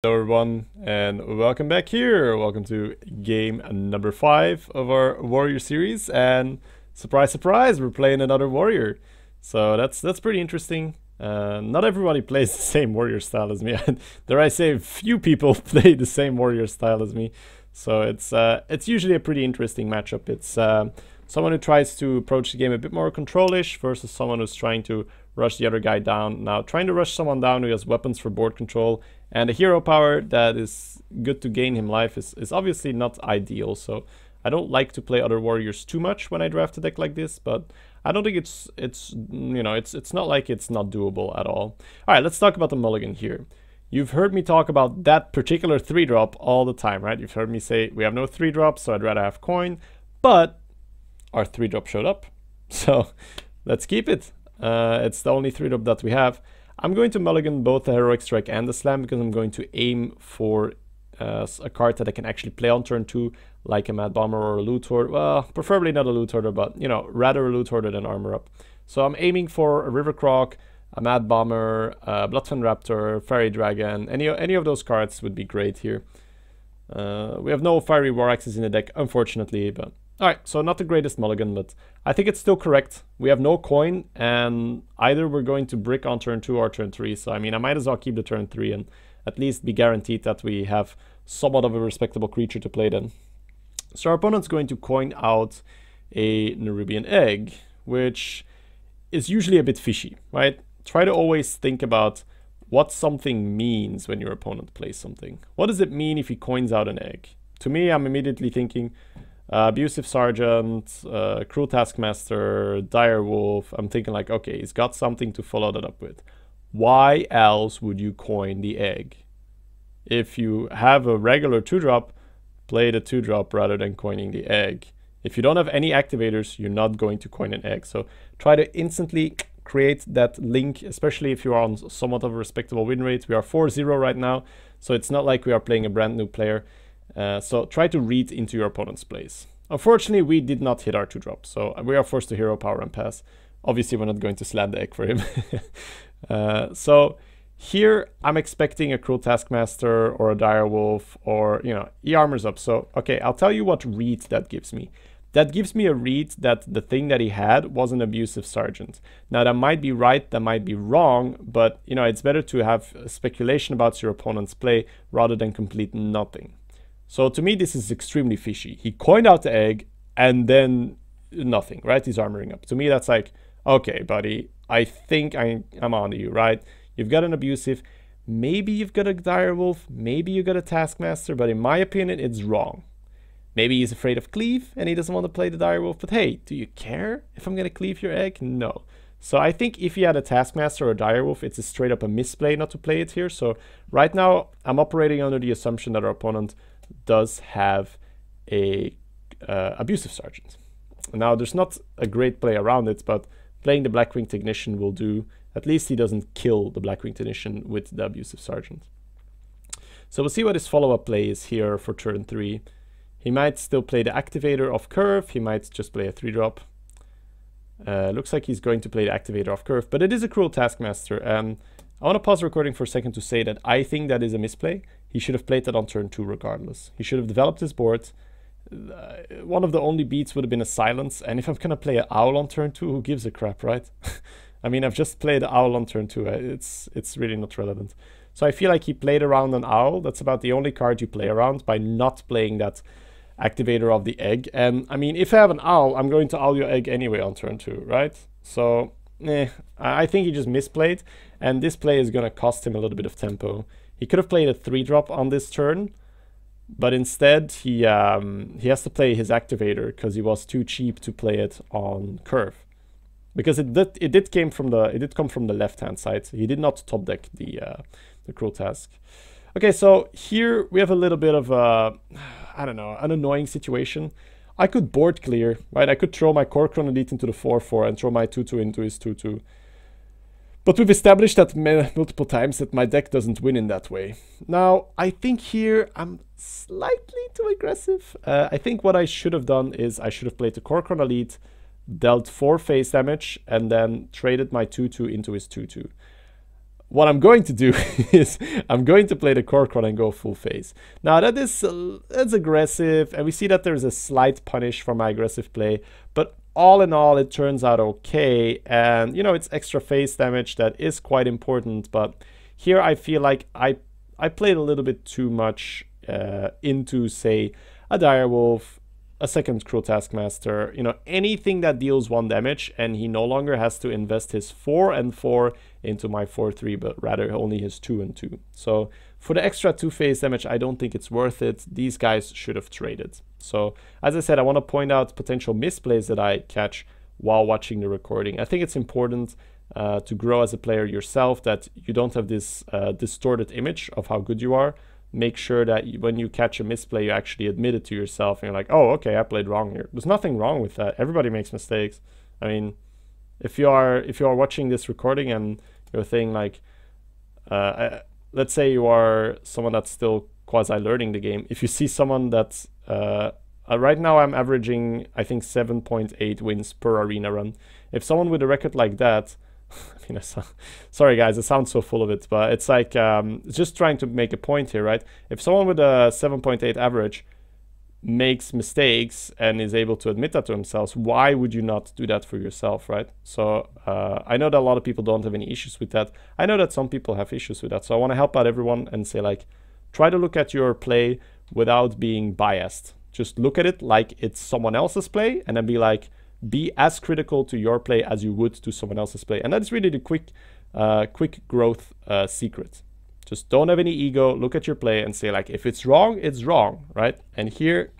Hello everyone, and welcome back here. Welcome to game number 5 of our warrior series, and surprise surprise, we're playing another warrior. So that's pretty interesting. Not everybody plays the same warrior style as me. Dare I say, few people play the same warrior style as me. So it's usually a pretty interesting matchup. It's someone who tries to approach the game a bit more control-ish versus someone who's trying to rush the other guy down. Now, trying to rush someone down who has weapons for board control and a hero power that is good to gain him life is obviously not ideal. So I don't like to play other warriors too much when I draft a deck like this, but I don't think it's not like it's not doable at all. All right, let's talk about the mulligan here. You've heard me talk about that particular 3-drop all the time, right? You've heard me say we have no 3-drops, so I'd rather have coin, but our 3-drop showed up, so let's keep it. It's the only 3-drop that we have. I'm going to mulligan both the Heroic Strike and the Slam because I'm going to aim for a card that I can actually play on turn 2, like a Mad Bomber or a Loot Hoarder. Well, preferably not a Loot Hoarder, but, you know, rather a Loot Hoarder than Armor Up. So I'm aiming for a River Croc, a Mad Bomber, a Bloodfen Raptor, Fairy Dragon. Any of those cards would be great here. We have no Fiery War Axes in the deck, unfortunately, but... Alright, so not the greatest mulligan, but I think it's still correct. We have no coin, and either we're going to brick on turn 2 or turn 3, so I mean, I might as well keep the turn 3 and at least be guaranteed that we have somewhat of a respectable creature to play then. So our opponent's going to coin out a Nerubian Egg, which is usually a bit fishy, right? Try to always think about what something means when your opponent plays something. What does it mean if he coins out an egg? To me, I'm immediately thinking... Abusive Sergeant, Cruel Taskmaster, Dire Wolf. I'm thinking like, okay, he's got something to follow that up with. Why else would you coin the egg? If you have a regular 2-drop, play the 2-drop rather than coining the egg. If you don't have any activators, you're not going to coin an egg. So try to instantly create that link, especially if you are on somewhat of a respectable win rate. We are 4-0 right now, so it's not like we are playing a brand new player. So try to read into your opponent's plays. Unfortunately, we did not hit our 2-drop, so we are forced to hero power and pass. Obviously, we're not going to slam the egg for him. So here, I'm expecting a Cruel Taskmaster or a Dire Wolf, or, you know, he armors up. So, okay, I'll tell you what read that gives me. That gives me a read that the thing that he had was an Abusive Sergeant. Now, that might be right, that might be wrong, but, you know, it's better to have speculation about your opponent's play rather than complete nothing. So to me, this is extremely fishy. He coined out the egg and then nothing, right? He's armoring up. To me, that's like, okay, buddy, I think I'm on to you, right? You've got an Abusive. Maybe you've got a Dire Wolf. Maybe you got a Taskmaster, but in my opinion, it's wrong. Maybe he's afraid of cleave and he doesn't want to play the Dire Wolf, but hey, do you care if I'm going to cleave your egg? No. So I think if he had a Taskmaster or a Dire Wolf, it's a straight up a misplay not to play it here. So right now, I'm operating under the assumption that our opponent does have a Abusive Sergeant. Now, there's not a great play around it, but playing the Blackwing Technician will do. At least he doesn't kill the Blackwing Technician with the Abusive Sergeant. So we'll see what his follow-up play is here for turn 3. He might still play the Activator off curve. He might just play a 3-drop. Looks like he's going to play the Activator off curve, but it is a Cruel Taskmaster. I want to pause the recording for a second to say that I think that is a misplay. He should have played that on turn 2 regardless. He should have developed his board. One of the only beats would have been a Silence, and if I'm going to play an Owl on turn 2, who gives a crap, right? I mean, I've just played Owl on turn 2. It's really not relevant. So I feel like he played around an Owl. That's about the only card you play around by not playing that Activator of the egg. And I mean, if I have an Owl, I'm going to Owl your egg anyway on turn 2, right? So, I think he just misplayed, and this play is going to cost him a little bit of tempo. He could have played a 3-drop on this turn, but instead he has to play his Activator because he was too cheap to play it on curve. Because it did come from the left-hand side. He did not top deck the Cruel Task. Okay, so here we have a little bit of a, I don't know, an annoying situation. I could board clear, right? I could throw my Core Chronolith into the 4-4 and throw my 2-2 into his 2-2. But we've established that multiple times that my deck doesn't win in that way. Now, I think here I'm slightly too aggressive. I think what I should have done is I should have played the Core Chronolith, dealt 4 face damage, and then traded my 2-2 into his 2-2. what I'm going to do is I'm going to play the Corcoran and go full phase. Now that is that's aggressive, and we see that there's a slight punish for my aggressive play, but all in all it turns out okay. And you know, it's extra phase damage that is quite important, but here I feel like I played a little bit too much into, say, a Direwolf, a second Cruel Taskmaster, you know, anything that deals 1 damage, and he no longer has to invest his 4 and 4 into my 4/3, but rather only his 2 and 2. So for the extra 2 phase damage, I don't think it's worth it. These guys should have traded. So as I said, I want to point out potential misplays that I catch while watching the recording. I think it's important to grow as a player yourself, that you don't have this distorted image of how good you are. Make sure that when you catch a misplay, you actually admit it to yourself, and you're like, oh, okay, I played wrong here. There's nothing wrong with that. Everybody makes mistakes. I mean, if you are watching this recording and you're thinking like, let's say you are someone that's still quasi-learning the game. If you see someone that's, right now I'm averaging, I think, 7.8 wins per arena run. If someone with a record like that, I mean, sorry guys, I sound so full of it, but it's like, just trying to make a point here, right? If someone with a 7.8 average makes mistakes and is able to admit that to themselves, why would you not do that for yourself, right? So I know that a lot of people don't have any issues with that. I know that some people have issues with that. So I want to help out everyone and say, like, try to look at your play without being biased. Just look at it like it's someone else's play, and then be like, be as critical to your play as you would to someone else's play. And that's really the quick growth secret. Just don't have any ego, look at your play and say, like, if it's wrong, right? And here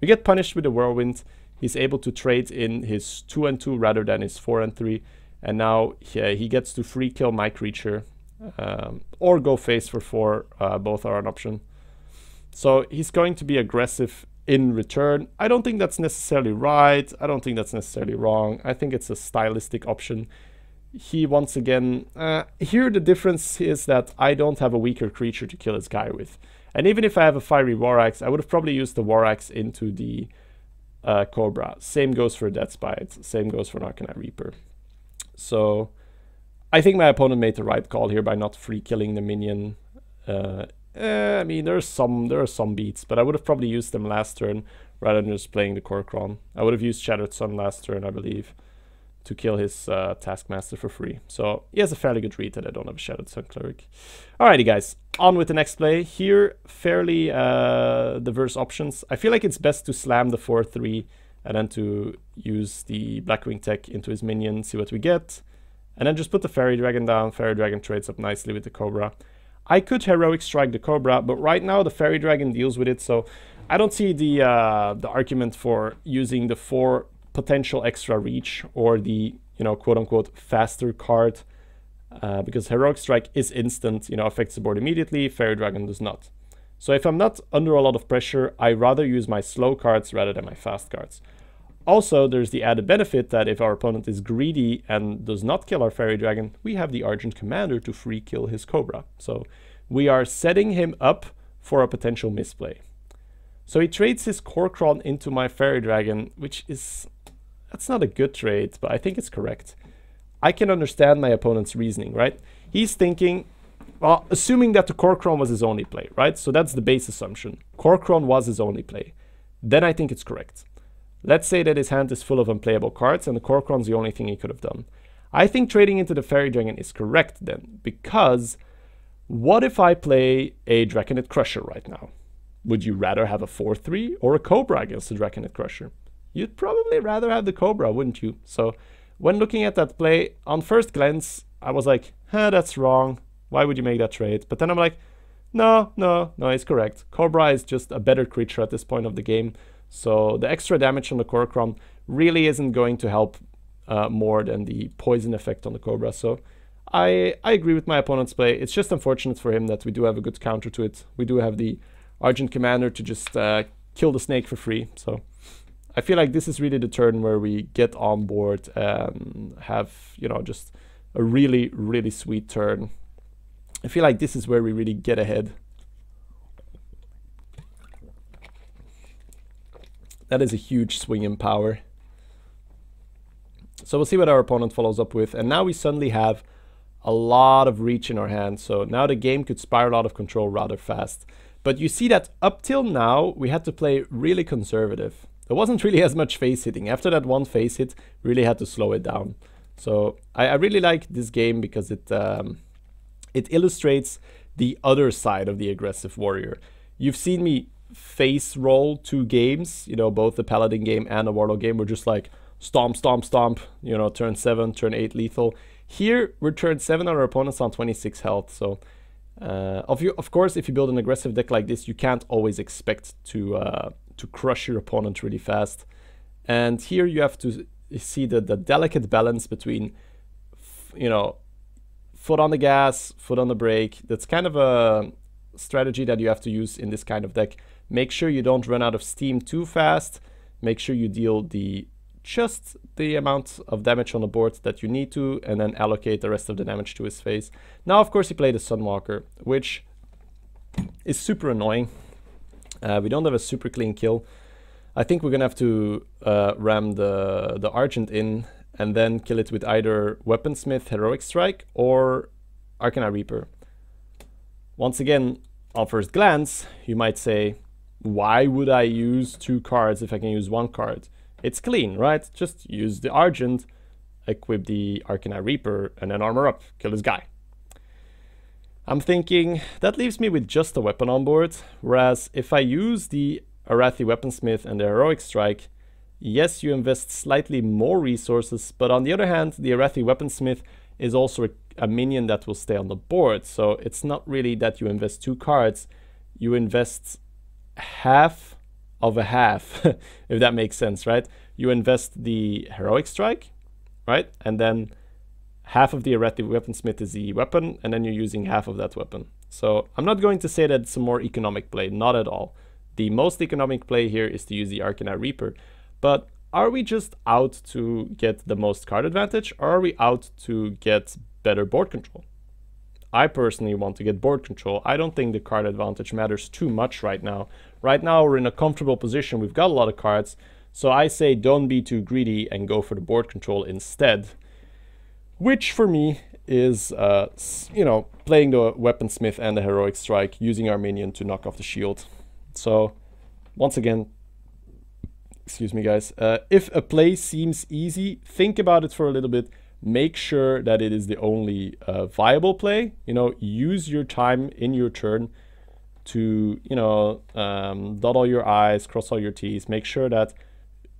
we get punished with the Whirlwind. He's able to trade in his 2 and 2 rather than his 4 and 3. And now he gets to free kill my creature, or go face for 4, both are an option. So he's going to be aggressive in return. I don't think that's necessarily right. I don't think that's necessarily wrong. I think it's a stylistic option. He, once again, here the difference is that I don't have a weaker creature to kill this guy with. And even if I have a Fiery War Axe, I would have probably used the War Axe into the Cobra. Same goes for Death Spite. Same goes for Arcanine Reaper. So I think my opponent made the right call here by not free killing the minion. I mean, there are some beats, but I would have probably used them last turn rather than just playing the Corcoran. I would have used Shattered Sun last turn, I believe, to kill his Taskmaster for free. So he has a fairly good read that I don't have a Shattered Sun Cleric. Alrighty guys, on with the next play. Here, fairly diverse options. I feel like it's best to slam the 4/3 and then to use the Blackwing Tech into his minion, see what we get. And then just put the Fairy Dragon down. Fairy Dragon trades up nicely with the Cobra. I could Heroic Strike the Cobra, but right now the Fairy Dragon deals with it, so I don't see the argument for using the 4 potential extra reach or the, you know, quote-unquote faster card, because Heroic Strike is instant, you know, affects the board immediately. Fairy Dragon does not. So if I'm not under a lot of pressure, I rather use my slow cards rather than my fast cards. Also, there's the added benefit that if our opponent is greedy and does not kill our Fairy Dragon, we have the Argent Commander to free kill his Cobra. So we are setting him up for a potential misplay. So he trades his Corcoran into my Fairy Dragon, which is, that's not a good trade, but I think it's correct. I can understand my opponent's reasoning, right? He's thinking, well, assuming that the Corcoran was his only play, right? So that's the base assumption. Corcoran was his only play. Then I think it's correct. Let's say that his hand is full of unplayable cards and the Corcoran's the only thing he could have done. I think trading into the Fairy Dragon is correct then, because what if I play a Draconid Crusher right now? Would you rather have a 4/3 or a Cobra against the Draconid Crusher? You'd probably rather have the Cobra, wouldn't you? So when looking at that play, on first glance, I was like, that's wrong. Why would you make that trade? But then I'm like, no, it's correct. Cobra is just a better creature at this point of the game. So the extra damage on the Corcoran really isn't going to help more than the poison effect on the Cobra. So I agree with my opponent's play. It's just unfortunate for him that we do have a good counter to it. We do have the Argent Commander to just kill the snake for free. So I feel like this is really the turn where we get on board and have, you know, just a really, really sweet turn. I feel like this is where we really get ahead. That is a huge swing in power. So we'll see what our opponent follows up with. And now we suddenly have a lot of reach in our hand. So now the game could spiral out of control rather fast. But you see that up till now, we had to play really conservative. There wasn't really as much face hitting. After that one face hit, really had to slow it down. So I really like this game because it illustrates the other side of the aggressive warrior. You've seen me face roll 2 games, you know, both the Paladin game and the Warlock game. We're just like stomp, stomp, stomp, you know, turn 7, turn 8 lethal. Here, we're turn 7 on our opponents on 26 health. So, of course, if you build an aggressive deck like this, you can't always expect to crush your opponent really fast. And here you have to see the delicate balance between, you know, foot on the gas, foot on the brake. That's kind of a strategy that you have to use in this kind of deck. Make sure you don't run out of steam too fast. Make sure you deal just the amount of damage on the board that you need to, and then allocate the rest of the damage to his face. Now, of course, he played a Sunwalker, which is super annoying. We don't have a super clean kill. I think we're gonna have to ram the Argent in and then kill it with either Weaponsmith, Heroic Strike, or Arcana Reaper. Once again, on first glance, you might say, why would I use 2 cards if I can use 1 card? It's clean, right? Just use the Argent, equip the Arcana Reaper, and then armor up, kill this guy. I'm thinking that leaves me with just a weapon on board, whereas if I use the Arathi Weaponsmith and the Heroic Strike, yes, you invest slightly more resources, but on the other hand, the Arathi Weaponsmith is also a minion that will stay on the board, so it's not really that you invest 2 cards, you invest half of a half, if that makes sense, right? You invest the Heroic Strike, right? And then half of the Arathi Weaponsmith is the weapon, and then you're using half of that weapon. So I'm not going to say that it's a more economic play, not at all. The most economic play here is to use the Arcana Reaper. But are we just out to get the most card advantage, or are we out to get better board control? I personally want to get board control. I don't think the card advantage matters too much right now. Right now we're in a comfortable position. We've got a lot of cards. So I say don't be too greedy and go for the board control instead. Which for me is, you know, playing the Weaponsmith and the Heroic Strike, using our minion to knock off the shield. So once again, excuse me guys, if a play seems easy, think about it for a little bit. Make sure that it is the only viable play. You know, use your time in your turn to, you know, dot all your I's, cross all your T's. Make sure that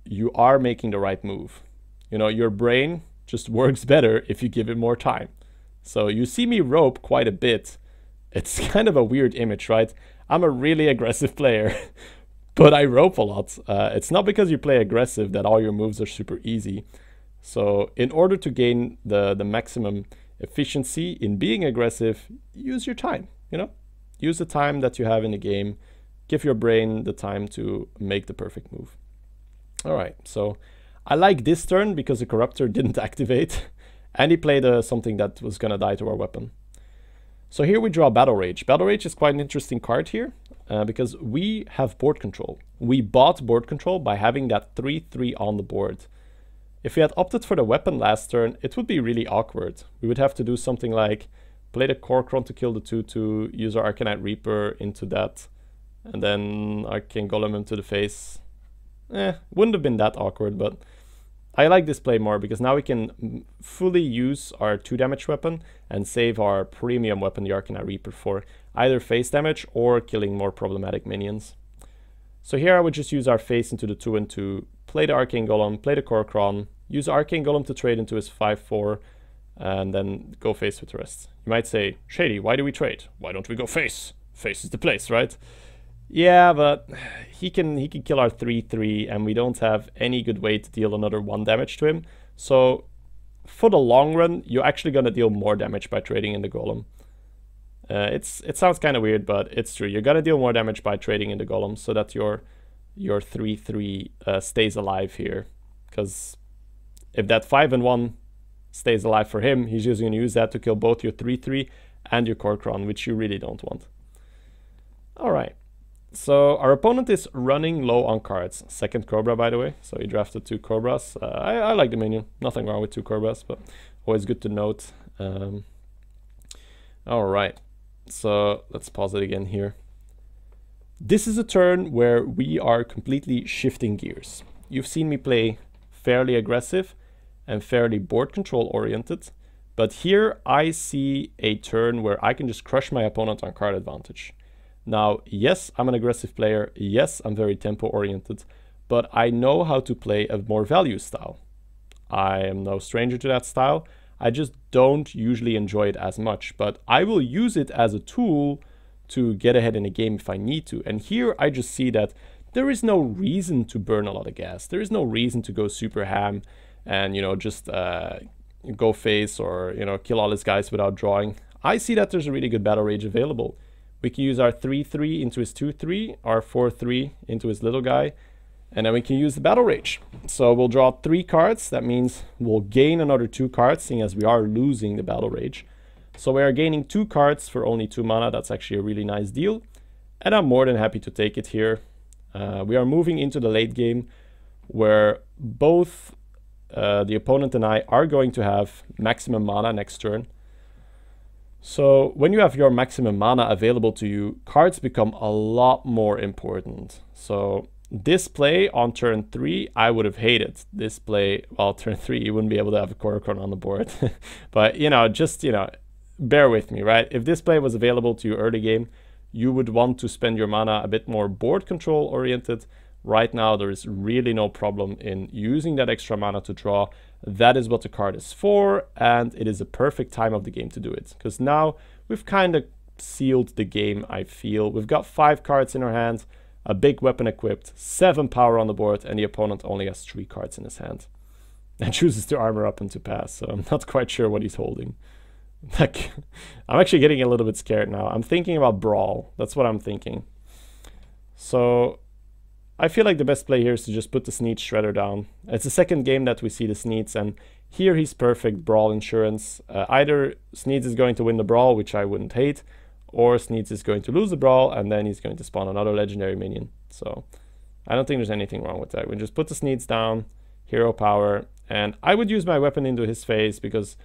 you are making the right move. You know, your brain just works better if you give it more time. So you see me rope quite a bit. It's kind of a weird image, right? I'm a really aggressive player, but I rope a lot. It's not because you play aggressive that all your moves are super easy. So in order to gain the maximum efficiency in being aggressive, use your time, you know? Use the time that you have in the game. Give your brain the time to make the perfect move. All right, so I like this turn because the Corruptor didn't activate and he played something that was gonna die to our weapon. So here we draw Battle Rage. Battle Rage is quite an interesting card here because we have board control. We bought board control by having that 3/3 on the board. If we had opted for the weapon last turn, it would be really awkward. We would have to do something like play the Korkron to kill the 2/2, use our Arcanite Reaper into that, and then Arcane Golem him to the face. Wouldn't have been that awkward, but I like this play more because now we can fully use our 2 damage weapon and save our premium weapon, the Arcanite Reaper, for either face damage or killing more problematic minions. So here I would just use our face into the 2 and 2, play the Arcane Golem, play the Korkron, use Arcane Golem to trade into his 5/4, and then go face with the rest. You might say, Shady, why do we trade? Why don't we go face? Face is the place, right? Yeah, but he can kill our 3/3, and we don't have any good way to deal another 1 damage to him. So for the long run, you're actually going to deal more damage by trading in the Golem. It sounds kind of weird, but it's true. You're going to deal more damage by trading in the Golem so that your 3/3 stays alive here. Because if that 5/1 stays alive for him, he's just going to use that to kill both your 3/3 and your Korkron, which you really don't want. Alright, so our opponent is running low on cards. Second Cobra, by the way, so he drafted 2 Cobras. I like the minion, nothing wrong with 2 Cobras, but always good to note. All right, so let's pause it again here. This is a turn where we are completely shifting gears. You've seen me play fairly aggressive and fairly board control oriented, but here I see a turn where I can just crush my opponent on card advantage. Now, yes, I'm an aggressive player. Yes, I'm very tempo oriented, but I know how to play a more value style. I am no stranger to that style. I just don't usually enjoy it as much, but I will use it as a tool to get ahead in a game if I need to. And here I just see that there is no reason to burn a lot of gas. There is no reason to go super ham and, just go face or, kill all his guys without drawing. I see that there's a really good battle rage available. We can use our 3-3 into his 2-3, our 4-3 into his little guy, and then we can use the battle rage. So we'll draw 3 cards. That means we'll gain another 2 cards, seeing as we are losing the battle rage. So we are gaining 2 cards for only 2 mana. That's actually a really nice deal. And I'm more than happy to take it here. We are moving into the late game where both the opponent and I are going to have maximum mana next turn. So when you have your maximum mana available to you, cards become a lot more important. So this play on turn 3, I would have hated. This play, well, turn 3, you wouldn't be able to have a Korokron on the board. But, bear with me, right? If this play was available to you early game, you would want to spend your mana a bit more board control oriented. Right now, there is really no problem in using that extra mana to draw. That is what the card is for, and it is a perfect time of the game to do it. Because now we've kind of sealed the game, I feel. We've got 5 cards in our hand, a big weapon equipped, 7 power on the board, and the opponent only has 3 cards in his hand. And chooses to armor up and to pass, so I'm not quite sure what he's holding. Like, I'm actually getting a little bit scared now. I'm thinking about Brawl. That's what I'm thinking. So I feel like the best play here is to just put the Sneed Shredder down. It's the second game that we see the Sneeds, and here he's perfect Brawl insurance. Either Sneeds is going to win the Brawl, which I wouldn't hate, or Sneeds is going to lose the Brawl, and then he's going to spawn another legendary minion. So I don't think there's anything wrong with that. We just put the Sneeds down, hero power, and I would use my weapon into his face because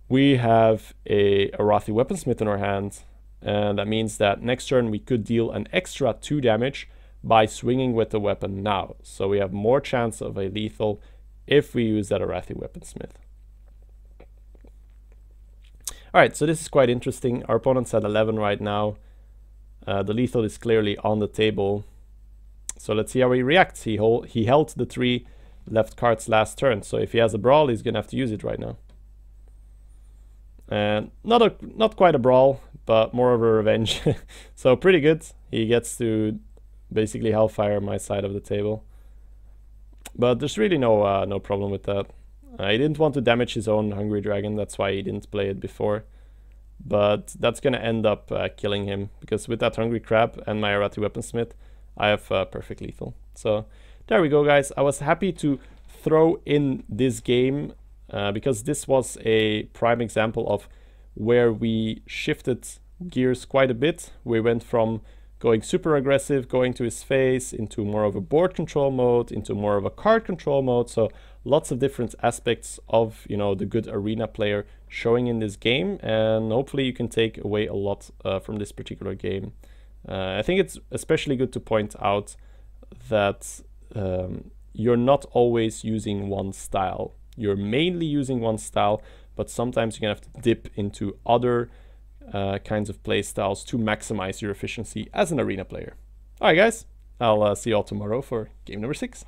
we have a Arathi Weaponsmith in our hand, and that means that next turn we could deal an extra 2 damage by swinging with the weapon now. So we have more chance of a lethal if we use that Arathi Weaponsmith. Alright, so this is quite interesting. Our opponent's at 11 right now. The lethal is clearly on the table. So let's see how he reacts. He held the 3 left cards last turn. So if he has a Brawl, he's going to have to use it right now. And not quite a Brawl, but more of a revenge. So pretty good. He gets to basically Hellfire my side of the table. But there's really no problem with that. He didn't want to damage his own Hungry Dragon, that's why he didn't play it before. But that's going to end up killing him, because with that Hungry Crab and my Arathi Weaponsmith, I have perfect lethal. So there we go, guys. I was happy to throw in this game because this was a prime example of where we shifted gears quite a bit. We went from going super aggressive, going to his face, into more of a board control mode, into more of a card control mode. So lots of different aspects of, the good arena player showing in this game, and hopefully you can take away a lot from this particular game. I think it's especially good to point out that you're not always using one style. You're mainly using one style, but sometimes you're gonna have to dip into other kinds of play styles to maximize your efficiency as an arena player. Alright guys, I'll see you all tomorrow for game number 6.